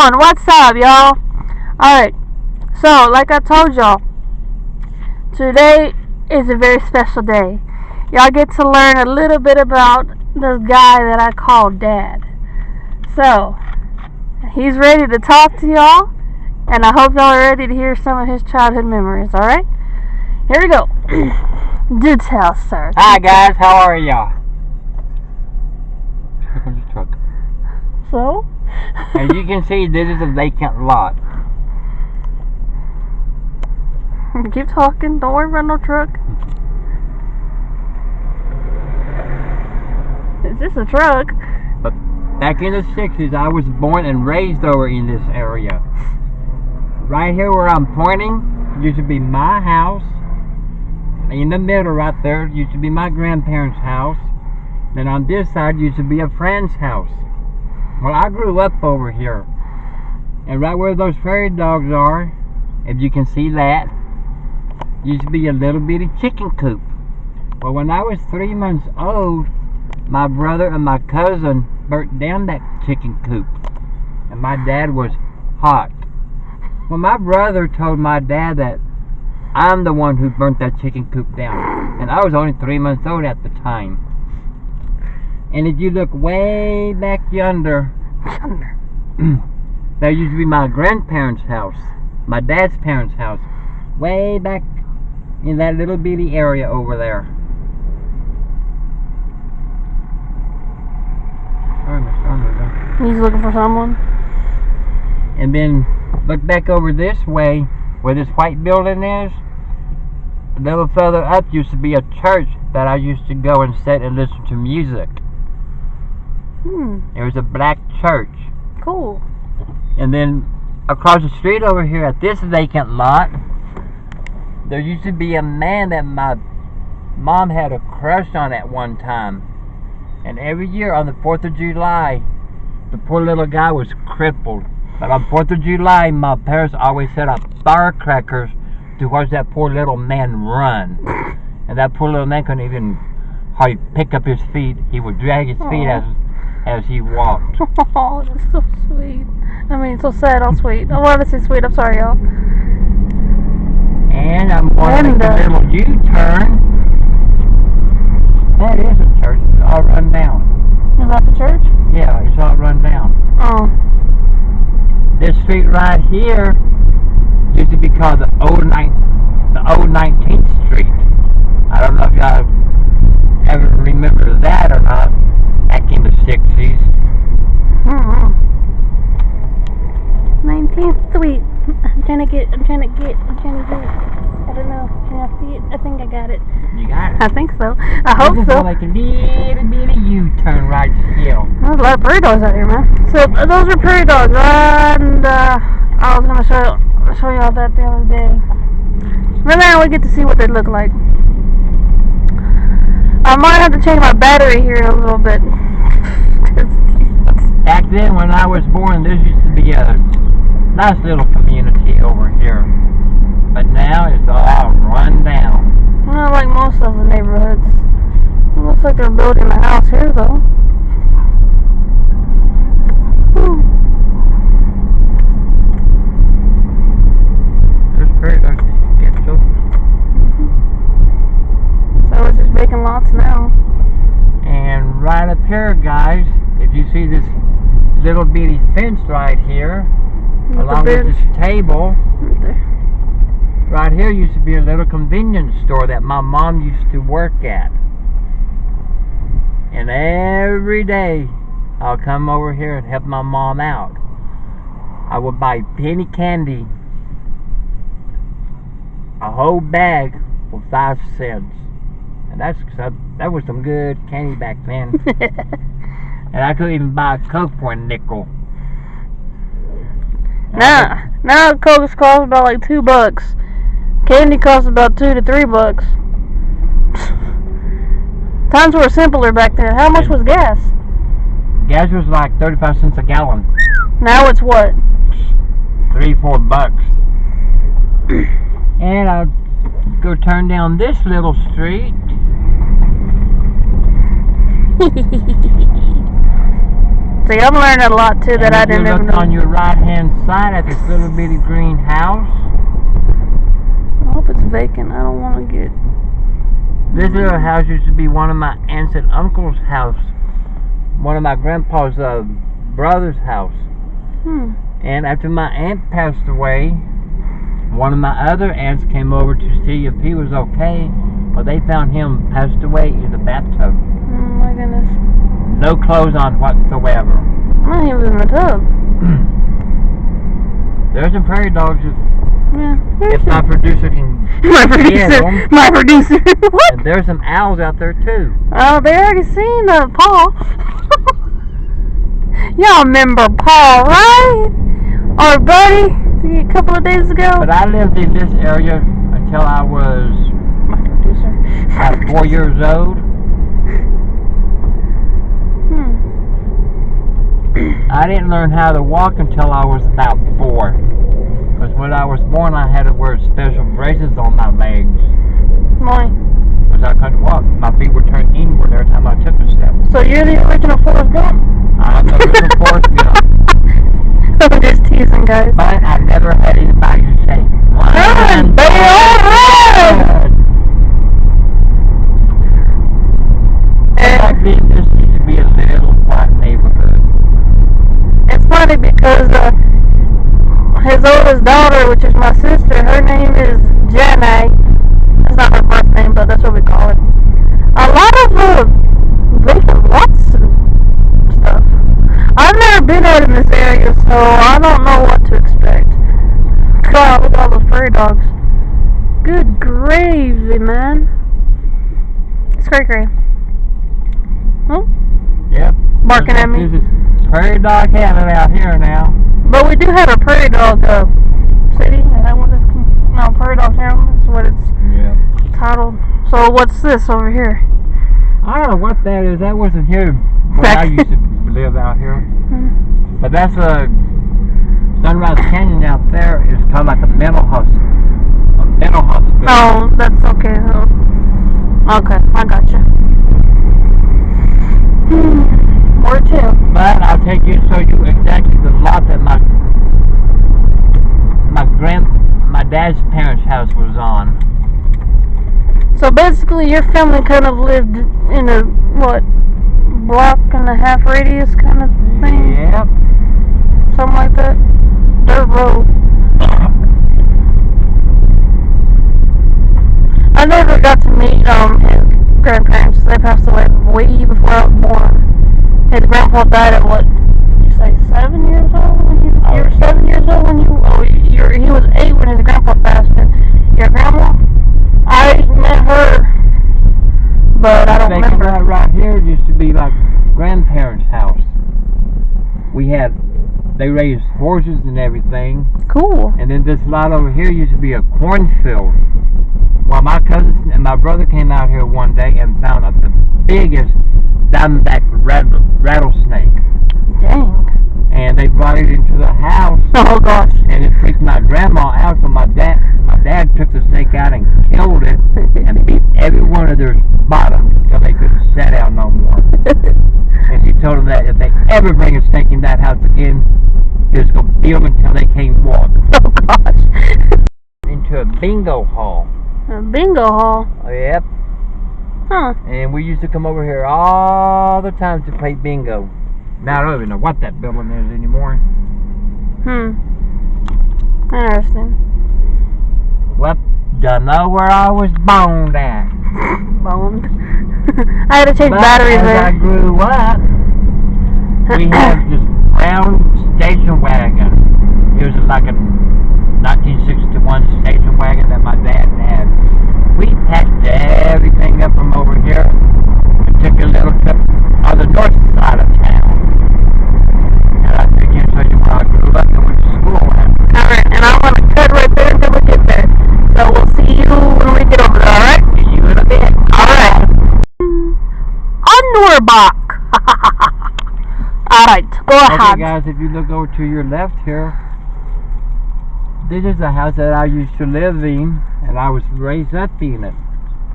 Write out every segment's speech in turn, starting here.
on? What's up, y'all? Alright, so, like I told y'all, today is a very special day. Y'all get to learn a little bit about this guy that I call Dad. So, he's ready to talk to y'all, and I hope y'all are ready to hear some of his childhood memories, alright? Here we go. Do tell, sir. Hi, guys. How are y'all? Here comes the truck. So? As you can see, this is a vacant lot. Keep talking. Don't worry about no truck. Is this a truck? But back in the 60s, I was born and raised over in this area. Right here where I'm pointing used to be my house. In the middle right there used to be my grandparents' house. Then on this side used to be a friend's house. Well, I grew up over here. And right where those prairie dogs are, if you can see that, used to be a little bitty chicken coop. Well, when I was 3 months old, my brother and my cousin burnt down that chicken coop. And my dad was hot. Well, my brother told my dad that I'm the one who burnt that chicken coop down. And I was only 3 months old at the time. And if you look way back yonder, that used to be my grandparents' house, my dad's parents' house, way back in that little bitty area over there. He's looking for someone. And then look back over this way, where this white building is. A little further up used to be a church that I used to go and sit and listen to music. It was a black church. Cool. And then across the street over here at this vacant lot, there used to be a man that my mom had a crush on at one time. And every year on the 4th of July, the poor little guy was crippled. But on 4th of July, my parents always set up firecrackers to watch that poor little man run. And that poor little man couldn't even hardly pick up his feet. He would drag his feet as he walked. Oh, that's so sweet. I mean, so sad, all sweet. I wanted to say sweet. I'm sorry, y'all. And I'm going to make a little U-turn. That is a church. It's all run down. Is that the church? Yeah, it's all run down. Oh. This street right here used to be called the old 19th Street. I don't know if y'all ever remember that or not. Back in the 60s. 19th Street. I'm trying to get. I don't know. Can I see it? I think I got it. You got it? I think so. I hope just so. Like a little bitty U-turn right still. There's a lot of prairie dogs out here, man. So those are prairie dogs, and I was gonna show y'all that the other day. But now we get to see what they look like. I might have to change my battery here in a little bit. Back then, when I was born, there used to be a nice little community over here. But now it's all run down. Well, like most of the neighborhoods. It looks like they're building a house here, though. There's prairie dogs you can get children. So it's just vacant lots now. And right up here, guys, if you see this little bitty fence right here, along with this table, right there. Right here used to be a little convenience store that my mom used to work at. And every day I'll come over here and help my mom out. I would buy penny candy, a whole bag for 5 cents. And that was some good candy back then. And I could even buy a Coke for a nickel. Now Coke's cost about like $2. Candy costs about $2 to $3. Times were simpler back then. How much was gas? Gas was like 35 cents a gallon. Now it's what? $3-4. And I'll go turn down this little street. See, I'm learning a lot too that I didn't even know. Look on your right-hand side at this little bitty green house. I hope it's vacant. I don't want to get. This little house used to be one of my aunts and uncle's house. One of my grandpa's brother's house. And after my aunt passed away, one of my other aunts came over to see if he was okay. Well, they found him passed away in the bathtub. Oh my goodness. No clothes on whatsoever. Well, he was in the tub. There's some prairie dogs. If my producer can my producer. get them. My producer. What? And there's some owls out there too. Oh, they already seen Paul. Y'all remember Paul, right? Our buddy a couple of days ago. But I lived in this area until I was my producer. about 4 years old. I didn't learn how to walk until I was about 4. Because when I was born, I had to wear special braces on my legs. Why? Because I couldn't walk. My feet would turn inward every time I took a step. So you're the original Forrest Gump? I'm the original Forrest Gump. I'm just teasing, guys. But I never had anybody to say, Run, baby, run! Back then, this used to be a little white neighborhood. It's funny because his oldest daughter, which is my sister, her name is Jenny. That's not her birth name, but that's what we call it. A lot of vacant lots and stuff. I've never been out in this area, so I don't know what to expect. God, look at all those prairie dogs. Good gravy, man. It's cray-cray. Oh. Yep. Barking at me. This is prairie dog heaven out here now. But we do have a prairie dog city. Is that what it's called? No, prairie dog town. That's what it's titled. So what's this over here? I don't know what that is. That wasn't here when I used to live out here. But that's Sunrise Canyon out there is kind of like a mental hospital. A mental hospital. Oh, that's okay. Okay, I gotcha. Where to? But I'll take you and show you exactly the lot that my dad's parents' house was on. So basically, your family kind of lived in a block and a half radius kind of thing. Yep. Something like that. Dirt road. I never got to meet his grandparents. They passed away way before I was born. His grandpa died at what? You say 7 years old? You were 7 years old when you? Oh, he was 8 when his grandpa passed. And your grandma? I met her, but I don't remember. That right here used to be my grandparents' house. They raised horses and everything. Cool. And then this lot over here used to be a cornfield. Well, my cousins and my brother came out here one day and found the biggest diamondback rattlesnake. Dang. And they brought it into the house. Oh gosh. And it freaked my grandma out, so my dad took the snake out and killed it and beat every one of their bottoms until they couldn't set out no more. And he told them that if they ever bring a snake in that house again, he was going to beat them until they can't walk. Oh gosh. Into a bingo hall. A bingo hall? Oh, yep. Huh. And we used to come over here all the time to play bingo. Now I don't even know what that building is anymore. Interesting. Well, you know where I was boned at. Boned? I had to change batteries as there. I grew up, we had this brown station wagon. It was like a 1961 station wagon that my dad had. We packed everything up from over here and took a little trip on the north side of town. And I can show you where I grew up and went to school at. Alright, and I'm going to cut right there until we get there. So we'll see you when we get over there, alright? See you in a bit. Alright. And we're back. Alright, go ahead. Okay guys, if you look over to your left here, this is the house that I used to live in, and I was raised up in it.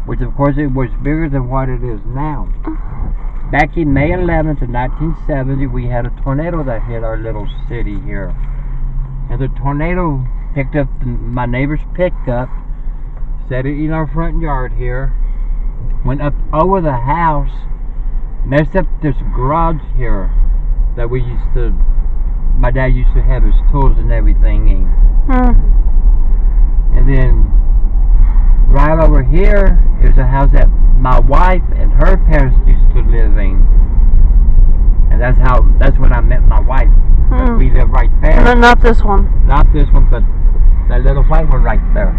Which of course it was bigger than what it is now. back in May 11th of 1970, we had a tornado that hit our little city here. And the tornado picked up my neighbor's pickup, set it in our front yard here, went up over the house, messed up this garage here that my dad used to have his tools and everything in. And then right over here is a house that my wife and her parents used to live in. And that's when I met my wife. We live right there. No, not this one. Not this one, but that little white one right there.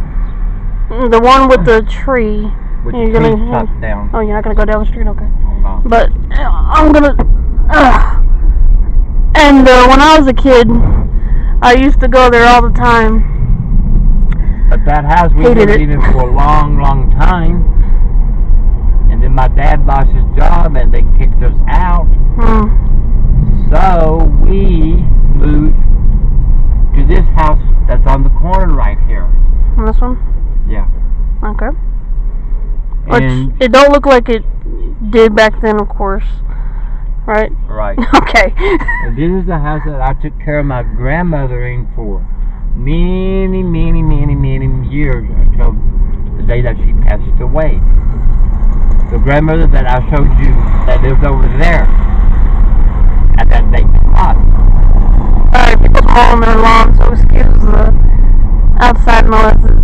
The one with the tree. With the tree chopped down. Oh, you're not going to go down the street? Okay. No. But I'm going to... And when I was a kid, I used to go there all the time. But that house, we lived in it for a long, long time. And then my dad lost his job and they kicked us out. So we moved to this house that's on the corner right here. This one? Yeah. Okay. Which, it don't look like it did back then, of course. Right? Right. Okay. And this is the house that I took care of my grandmother in for many, many, many, many years until the day that she passed away. The grandmother that I showed you that lives over there at that vacant lot. Alright, people's mowing their lawn, so excuse the outside noises.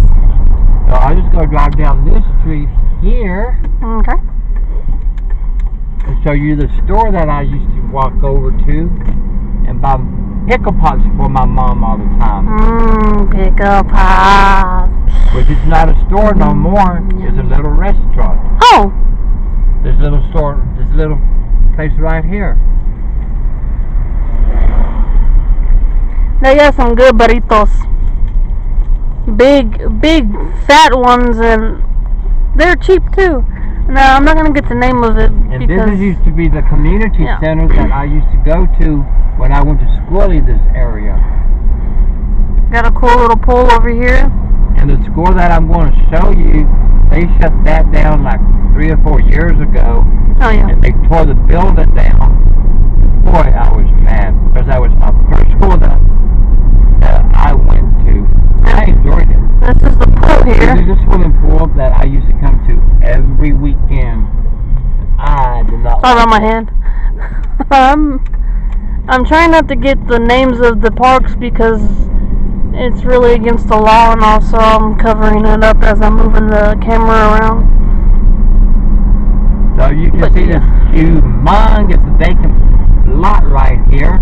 So I'm just going to drive down this street here. Okay. And show you the store that I used to walk over to and buy pickle pots for my mom all the time. Pickle pots. Which is not a store no more. It's a little restaurant. Oh. This little store, this little place right here. They got some good burritos. Big, fat ones, and they're cheap too. Now, I'm not going to get the name of it. And this used to be the community center that I used to go to when I went to school in this area. Got a cool little pool over here. And the school that I'm going to show you, they shut that down like 3 or 4 years ago. Oh, yeah. And they tore the building down. Boy, I was mad because that was my first school that I went to. I enjoyed it. This is the pool here. This is a swimming pool that I used to come to every weekend. I did not. Sorry about my hand. I'm trying not to get the names of the parks because it's really against the law, and also I'm covering it up as I'm moving the camera around. So you can see this humongous vacant lot right here.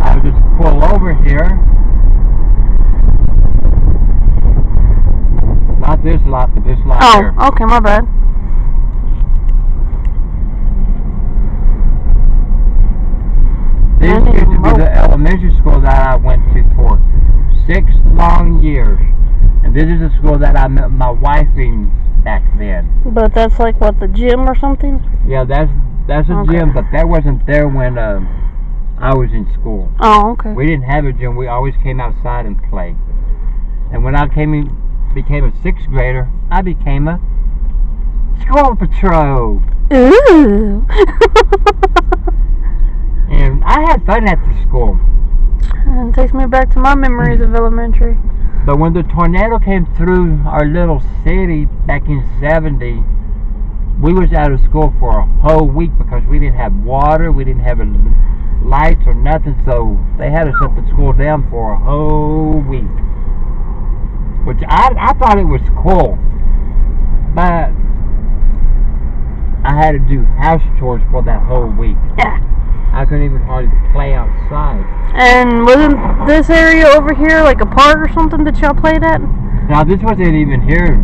I'll just pull over here. Not this lot, but this lot here. Oh, okay, my bad. This used to be the elementary school that I went to for 6 long years. And this is the school that I met my wife in back then. But that's like, what, the gym or something? Yeah, that's a gym, but that wasn't there when I was in school. Oh, okay. We didn't have a gym. We always came outside and played. And when I became a 6th grader, I became a squirrel patrol. Ooh. And I had fun at the school. And it takes me back to my memories of elementary. But when the tornado came through our little city back in '70, we was out of school for a whole week because we didn't have water, we didn't have lights or nothing, so they had us shut the school down for a whole week. Which I thought it was cool, but I had to do house chores for that whole week. Yeah. I couldn't even hardly play outside. And wasn't this area over here like a park or something that y'all played at? Now this wasn't even here.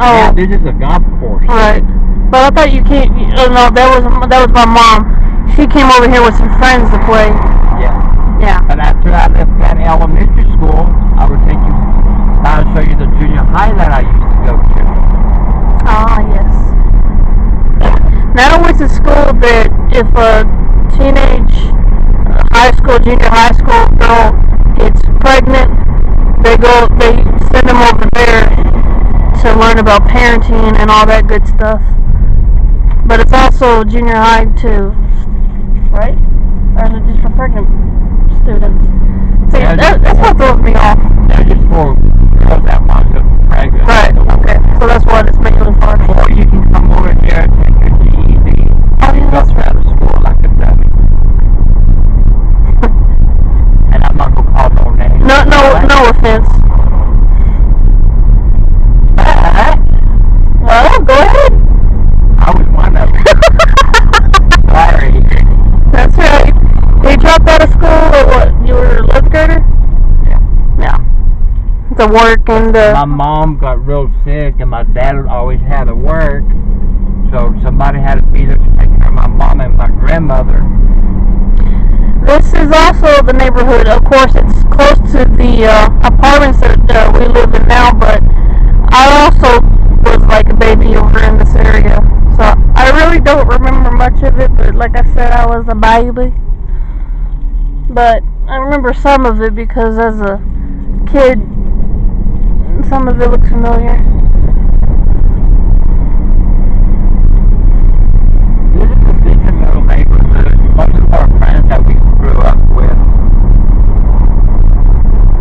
Oh. Yeah, this is a golf course. Right. But I thought you came. Oh no, that was my mom. She came over here with some friends to play. Yeah. Yeah. But after I left that elementary school, I would take you. I'll show you the junior high that I used to go to. Ah, yes. Now I went to school that if a teenage junior high school girl gets pregnant, they send them over there to learn about parenting and all that good stuff. But it's also also junior high too, right? Or is it just for pregnant students? See, Yeah, that's what throws me off. They're just for girls that want to pregnant. Right, okay. So that's what it's mainly for. Or you can come over here and take your GED. Oh, yeah, that's out of school like a dummy. And I'm not gonna call no names. No offense. Well, go ahead. I was one of them. Sorry. That's right. You dropped out of school or what? You were a 11th grader? Yeah. The work and My mom got real sick and my dad always had to work. So somebody had to be there to take care of my mom and my grandmother. This is also the neighborhood. Of course, it's close to the apartments that we live in now, but I also was like a baby over in this area. So I really don't remember much of it, but like I said, I was a baby. But I remember some of it because as a kid, some of it looks familiar. This is a decent little neighborhood. Most of our friends that we grew up with,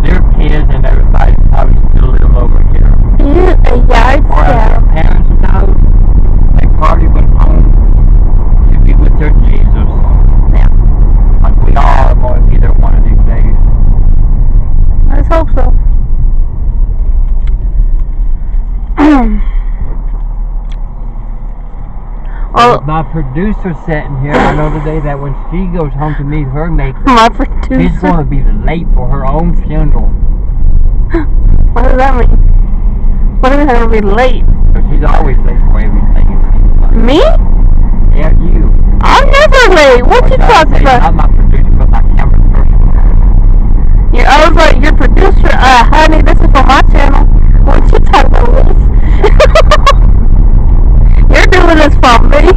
their kids and everybody probably still live over here. You a yard Or as our scout. parents know, they probably went home to be with their Jesus. Yeah. Like we all are going to be there one of these days. Let's hope so. Well, my producer sitting here, I know today that when she goes home to meet her maker, My she's producer. going to be late for her own funeral. What does that mean? What does that mean, late? But she's always late for everything. It seems like. Me? Yeah, you. I'm never late. What you talking about? Not my producer, but my camera person. I was like, your producer, honey, this is for my channel. What you talking about, Liz? You're doing this for me.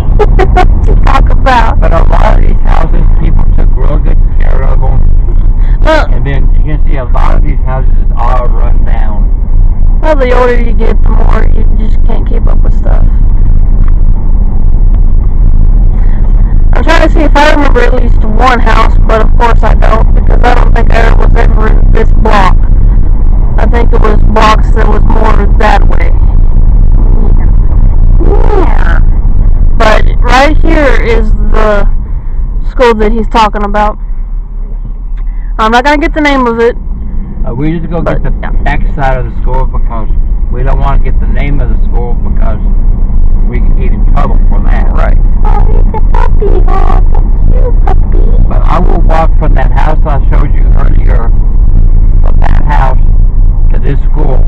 What you talk about? But a lot of these houses, people took real good care of them. And then you can see a lot of these houses is all run down. Well, the older you get, the more you just can't keep up with stuff. I'm trying to see if I remember at least one house, but of course I don't, because I don't think I was ever in this block. I think it was blocks that was more that way. Yeah. But right here is the school that he's talking about. I'm not going to get the name of it. We just go But, get the yeah. back side of the school because we don't want to get the name of the school because we can get in trouble for that. Right. Oh, it's a puppy. Oh, cute puppy. But I will walk from that house I showed you earlier, from that house to this school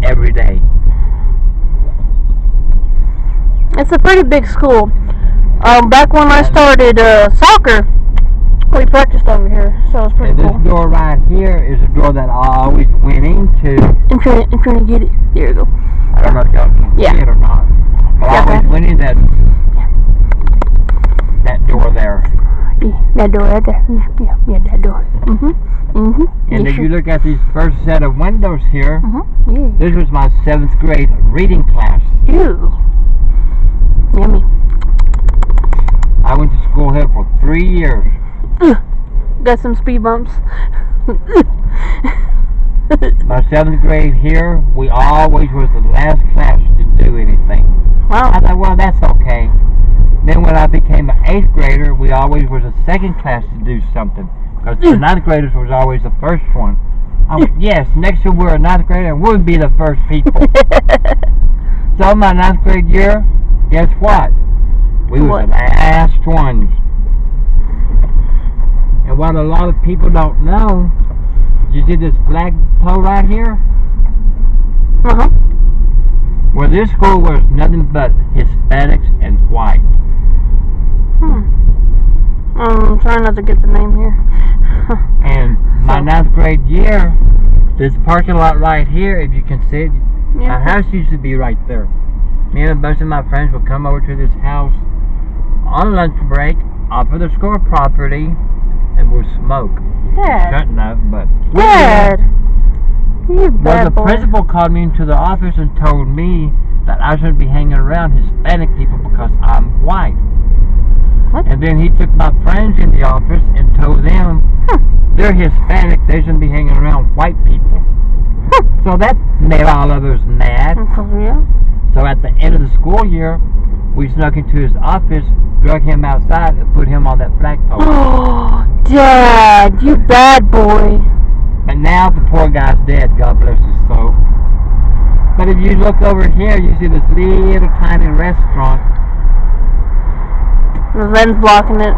every day. It's a pretty big school. Back when I started soccer, we practiced over here, so it's pretty And this cool. door right here is a door that I always went into. I'm trying to get it. There you go. I don't know if y'all can Yeah. see it or not. But I Yeah, always man. went in that door there. Yeah, that door right there. Yeah, that door. And Yeah, if sure. you look at these first set of windows here, Yeah. this was my 7th grade reading class. Ew. Yummy. I went to school here for 3 years. Got some speed bumps. My 7th grade here, we always was the last class to do anything. Wow. I thought, well, that's okay. Then when I became an 8th grader, we always was the second class to do something. Because the 9th graders was always the first one. I went, yes, next year we're a 9th grader, we'll be the first people. So my 9th grade year, guess what? We was What? the last ones. And what a lot of people don't know, you see this flag pole right here? Uh-huh. Well, this school was nothing but Hispanics and white. I'm trying not to get the name here. And my So- 9th grade year, this parking lot right here, if you can see it, Yeah. my house used to be right there. Me and a bunch of my friends would come over to this house on lunch break off of the school property and we'd smoke. Dad. Shouldn't have, but Dad. You Well, bad the boy. principal called me into the office and told me that I shouldn't be hanging around Hispanic people because I'm white. And then he took my friends in the office and told them they're Hispanic, they shouldn't be hanging around white people. So that made all of us mad. Yeah. So at the end of the school year, we snuck into his office, drug him outside, and put him on that flagpole. Oh, Dad, you bad boy. And now the poor guy's dead, God bless his soul. But if you look over here, you see this little tiny restaurant. The lens blocking it.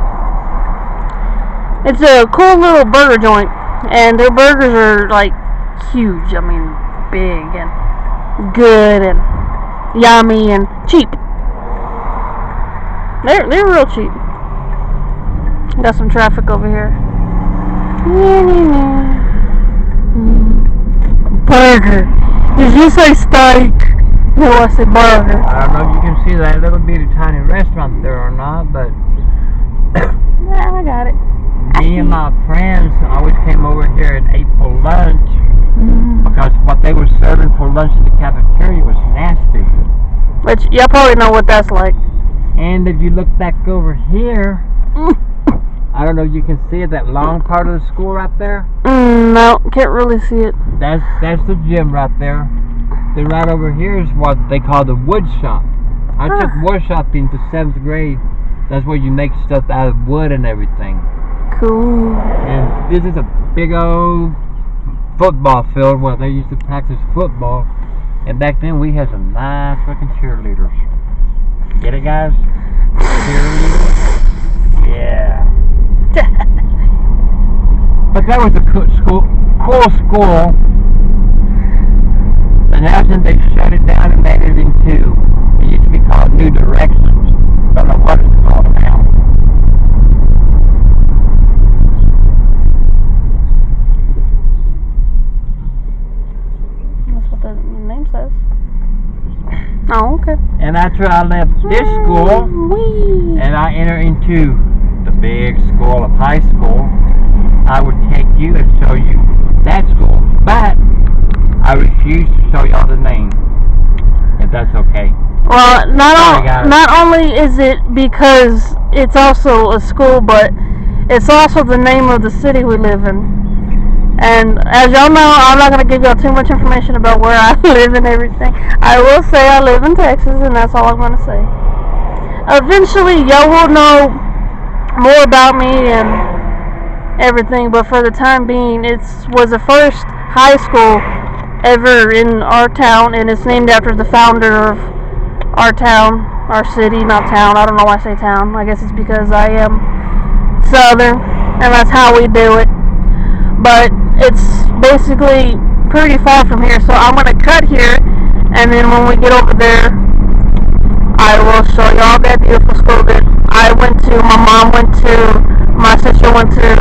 It's a cool little burger joint, and their burgers are like huge. I mean, big and good and yummy and cheap. They're real cheap. Got some traffic over here. Burger. Did you say steak? No, I said burger. I don't know if you can see that little bitty tiny restaurant there or not, but Yeah, I got it. me and my friends always came over here and ate for lunch because what they were serving for lunch in the cafeteria was nasty. Which y'all probably know what that's like. And if you look back over here, I don't know if you can see it, that long part of the school right there. No, can't really see it. That's the gym right there. Then right over here is what they call the wood shop. I took wood shopping to 7th grade. That's where you make stuff out of wood and everything. Cool. And this is a big old football field where they used to practice football. And back then we had some nice looking cheerleaders. Get it, guys? Cheerleaders? Yeah. But that was a cool school. And now since they shut it down and made it into, it used to be called New Directions. Don't know what it's called now. That's what the name says. Oh, okay. And after I left this school, Wee. and I enter into the big school of high school, I would take you and show you that school. But I refuse to show y'all the name, if that's okay. Well, not only is it because it's also a school, but it's also the name of the city we live in. And as y'all know, I'm not going to give y'all too much information about where I live and everything. I will say I live in Texas, and that's all I'm going to say. Eventually, y'all will know more about me and everything, but for the time being, it was the first high school ever in our town, and it's named after the founder of our town, our city, not town. I don't know why I say town. I guess it's because I am Southern, and that's how we do it. But it's basically pretty far from here, so I'm going to cut here, and then when we get over there, I will show y'all that beautiful school that I went to, my mom went to, my sister went to,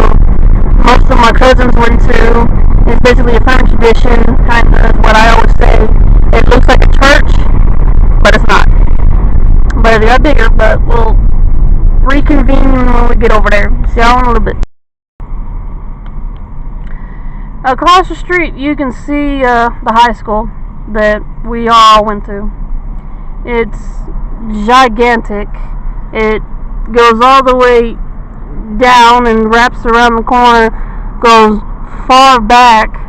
most of my cousins went to. It's basically a family tradition, kind of what I always say. It looks like a church, but it's not. But it got bigger, but we'll reconvene when we get over there. See y'all in a little bit. Across the street, you can see the high school that we all went to. It's gigantic. It goes all the way down and wraps around the corner, goes far back,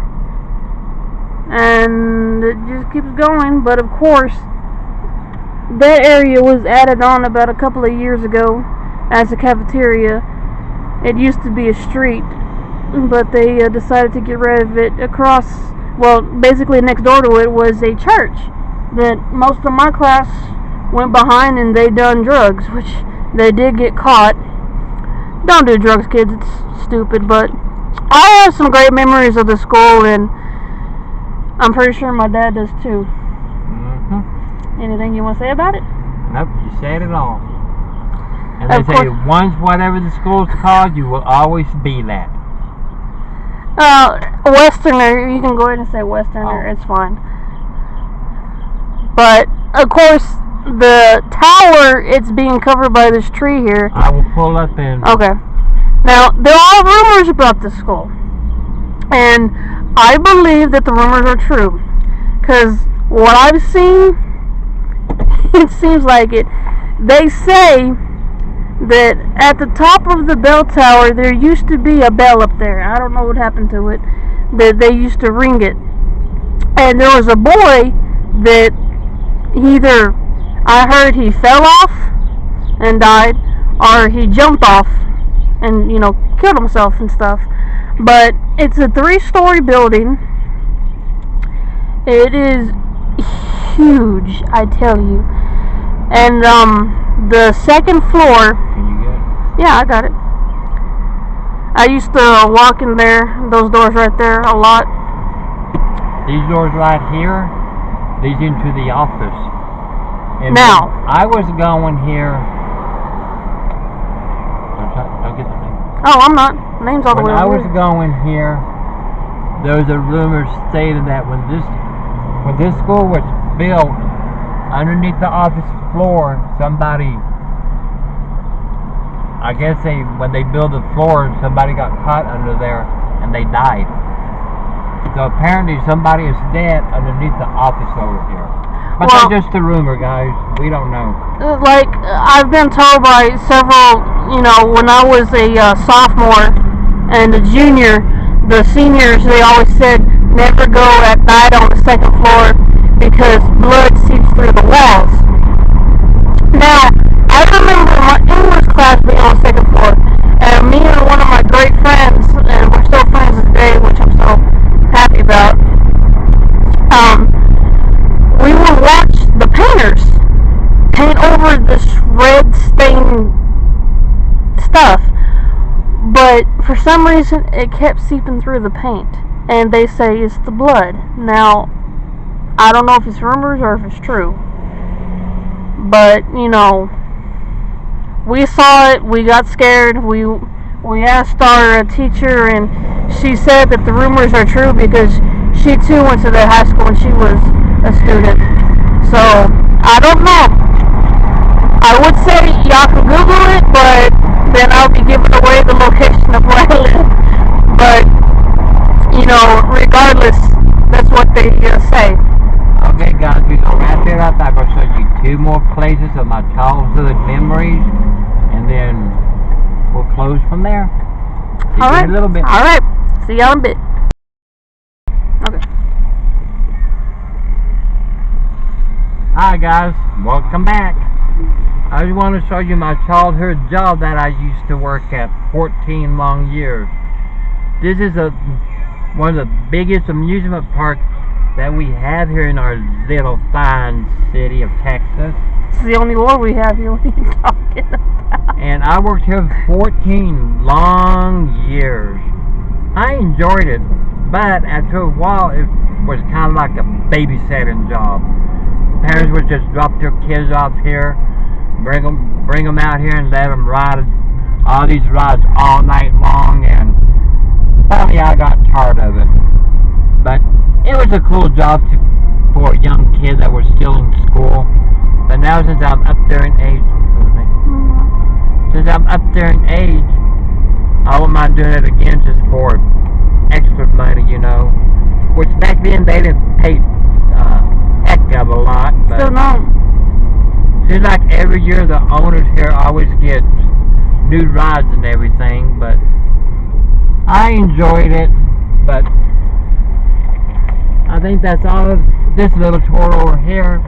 and it just keeps going. But of course, that area was added on about a couple of years ago as a cafeteria. It used to be a street, but they decided to get rid of it. Across, well, basically next door to it was a church that most of my class went behind, and they done drugs, which they did get caught. Don't do drugs, kids, it's stupid. But I have some great memories of the school, and I'm pretty sure my dad does too. Anything you want to say about it? Nope, you said it all. And they say once whatever the school's called, you will always be that. Westerner, you can go ahead and say Westerner, it's fine. But, of course, the tower, it's being covered by this tree here. I will pull up in. Okay. Now, there are rumors about this school. And I believe that the rumors are true. Because what I've seen, it seems like it. They say that at the top of the bell tower there used to be a bell up there. I don't know what happened to it. That they used to ring it. And there was a boy that either I heard he fell off and died, or he jumped off and, killed himself and stuff. But it's a 3-story building. It is huge, I tell you. And the second floor. Can you get it? Yeah, I got it. I used to walk in there, those doors right there, a lot. These doors right here leads into the office. And now, I was going here. Don't get the name. Oh, I'm not. Name's all the way When I over was here. going here, there was a rumor stating that when this school was built, underneath the office floor, somebody, I guess when they built the floor, somebody got caught under there and they died. So apparently somebody is dead underneath the office over here. But Well, that's just a rumor, guys. We don't know. like, I've been told by several, when I was a sophomore and a junior, the seniors, they always said never go at night on the second floor because blood seeps through the walls. Now, I remember my English class being on the second floor, and me and one of my great friends, and we're still friends today, which I'm so happy about, we would watch the painters paint over this red stained stuff, but for some reason it kept seeping through the paint, and they say it's the blood. Now, I don't know if it's rumors or if it's true, but we saw it, we got scared, we asked our teacher, and she said that the rumors are true because she too went to the high school when she was a student. So, I don't know. I would say y'all can Google it, but then I'll be giving away the location of where I live. But, regardless, that's what they say. Okay, guys, we're going to wrap it up. I'm going to show you 2 more places of my childhood memories, and then we'll close from there. See you in a little bit. Alright. See y'all in a bit. Okay. Hi guys, welcome back. I just want to show you my childhood job that I used to work at 14 long years. This is one of the biggest amusement parks that we have here in our little fine city of Texas. It's the only one we have here. What are you talking about? And I worked here 14 long years. I enjoyed it, but after a while it was kind of like a babysitting job. Parents would just drop their kids off here, bring them out here and let them ride all these rides all night long, and finally I got tired of it. But it was a cool job for a young kid that was still in school. But now since I'm up there in age, I wouldn't mind doing it again just for extra money, Which back then they didn't pay heck of a lot, but Still no. seems like every year the owners here always get new rides and everything. But I enjoyed it. But I think that's all of this little tour over here.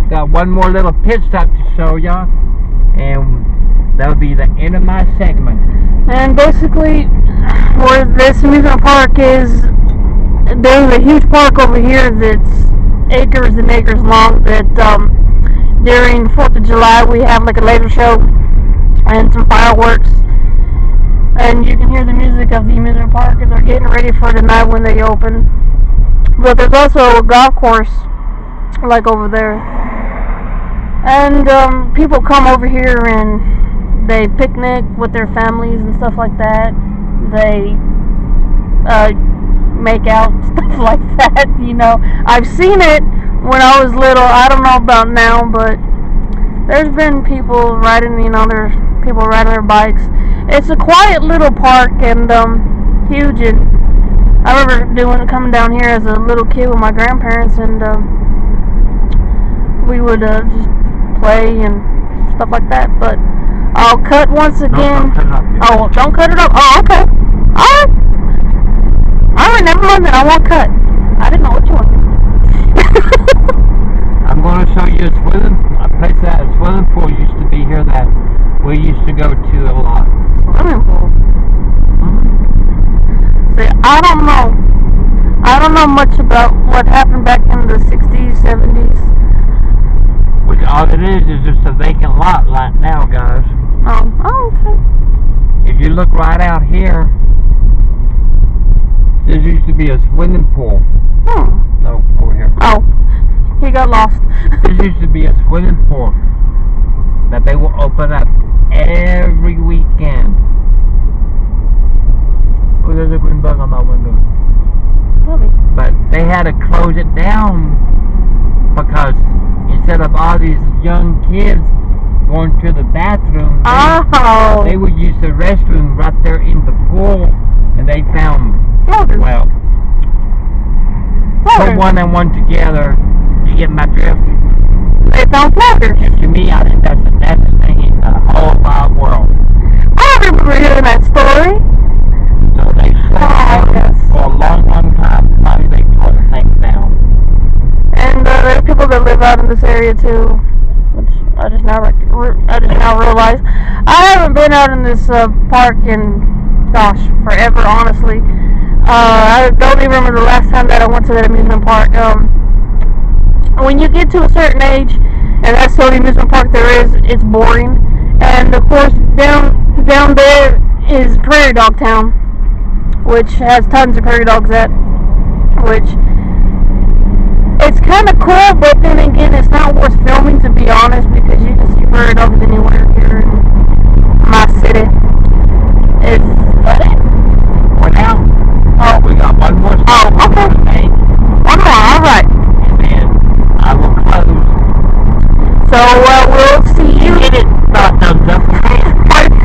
Got one more little pit stop to show y'all, and that'll be the end of my segment. And basically, where this amusement park is, there's a huge park over here that's acres and acres long, that during 4th of July we have like a laser show and some fireworks, and you can hear the music of the amusement park as they're getting ready for the night when they open. But there's also a golf course like over there, and people come over here and they picnic with their families and stuff like that. They make out, stuff like that, I've seen it when I was little. I don't know about now, but there's been people riding, there's people riding their bikes. It's a quiet little park and huge, and I remember coming down here as a little kid with my grandparents, and we would just play and stuff like that. But I'll cut once again. Don't cut it off yet. Oh, don't cut it up. Oh, okay. Alright. Alright, never mind then. I won't cut. I didn't know what you wanted. I'm going to show you a place that a swimming pool used to be here that we used to go to a lot. Swimming pool. See, I don't know much about what happened back in the 60s, 70s. Which all it is just a vacant lot right now, guys. Oh, okay. If you look right out here, there used to be a swimming pool. No, over here. Oh, he got lost. There used to be a swimming pool that they will open up every weekend. Oh, there's a green bug on my window. But they had to close it down because instead of all these young kids going to the bathroom, they would use the restroom right there in the pool, and they found, well, put one and one together. You get my drift? They found floaters. And to me, I think that's the best thing in the whole wide world. I remember hearing that story. So they for a long, long time. Finally, they tore the thing down. And there are people that live out in this area too, which I just now realized. I haven't been out in this park in, gosh, forever, honestly. I don't even remember the last time that I went to that amusement park. When you get to a certain age, and that's the only amusement park there is, it's boring. And of course, down there is Prairie Dog Town, which has tons of prairie dogs at, which it's kind of cool, but then again, it's not worth filming, to be honest, because you can see prairie dogs anywhere here in my city. It's what now? Oh, we got one more. Oh, okay. One more, alright. And then I will close. So, we'll see you. Get it. Thumbs up.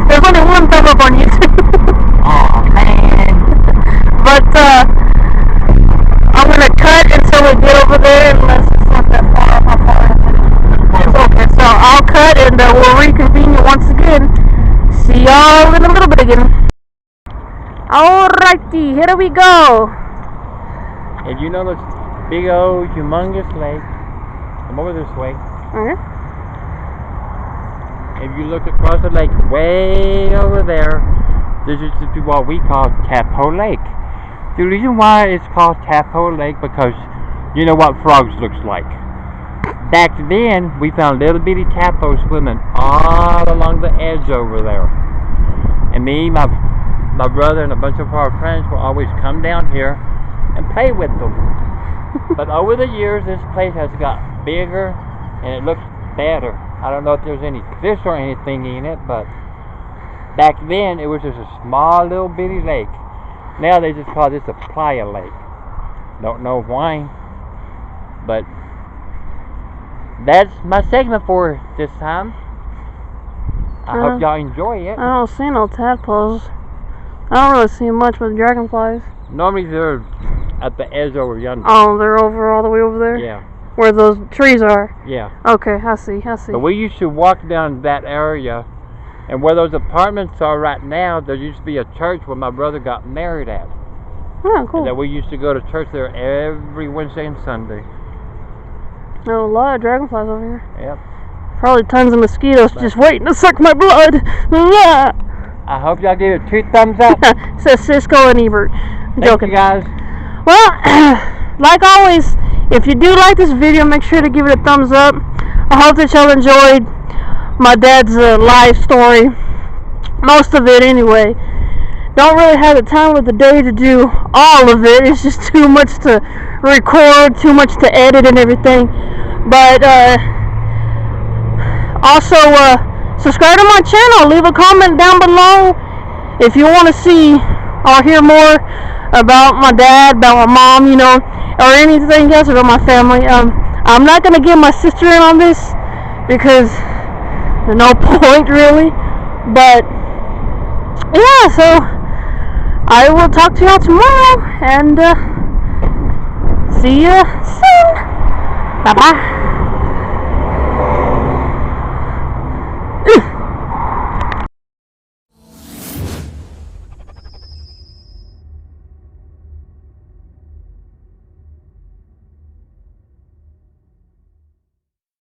There's only one thumb up on YouTube. Oh, man. But, I'm gonna cut until we get over there, unless it's not that far. How far is it? It's okay, so I'll cut and we'll reconvene you once again. See y'all in a little bit again. Alrighty, here we go. And you know this big old humongous lake? Come over this way. Okay. If you look across the lake, way over there, this is what we call Tadpole Lake. The reason why it's called Tadpole Lake, because you know what frogs looks like. Back then, we found little bitty tadpoles swimming all along the edge over there. And me, my brother, and a bunch of our friends will always come down here and play with them. But over the years, this place has got bigger and it looks better. I don't know if there's any fish or anything in it, but back then it was just a small little bitty lake. Now they just call this a playa lake. Don't know why, but that's my segment for this time. I hope y'all enjoy it. I don't see no tadpoles. I don't really see much with dragonflies. Normally they're at the edge over yonder. Oh, they're all the way over there? Yeah. Where those trees are? Yeah. Okay, I see. But we used to walk down that area, and where those apartments are right now, there used to be a church where my brother got married at. Oh, cool. And that we used to go to church there every Wednesday and Sunday. Oh, a lot of dragonflies over here. Yep. Probably tons of mosquitoes just waiting to suck my blood. I hope y'all give it 2 thumbs up. Says Cisco and Ebert. Thank you guys. Well, like always, if you do like this video, make sure to give it a thumbs up. I hope that y'all enjoyed my dad's life story. Most of it anyway. Don't really have the time of the day to do all of it. It's just too much to record, too much to edit and everything. But also subscribe to my channel. Leave a comment down below if you want to see or hear more about my dad, about my mom, you know, or anything else about my family. I'm not going to get my sister in on this because there's no point really. But yeah, so I will talk to y'all tomorrow and see you soon. Bye bye.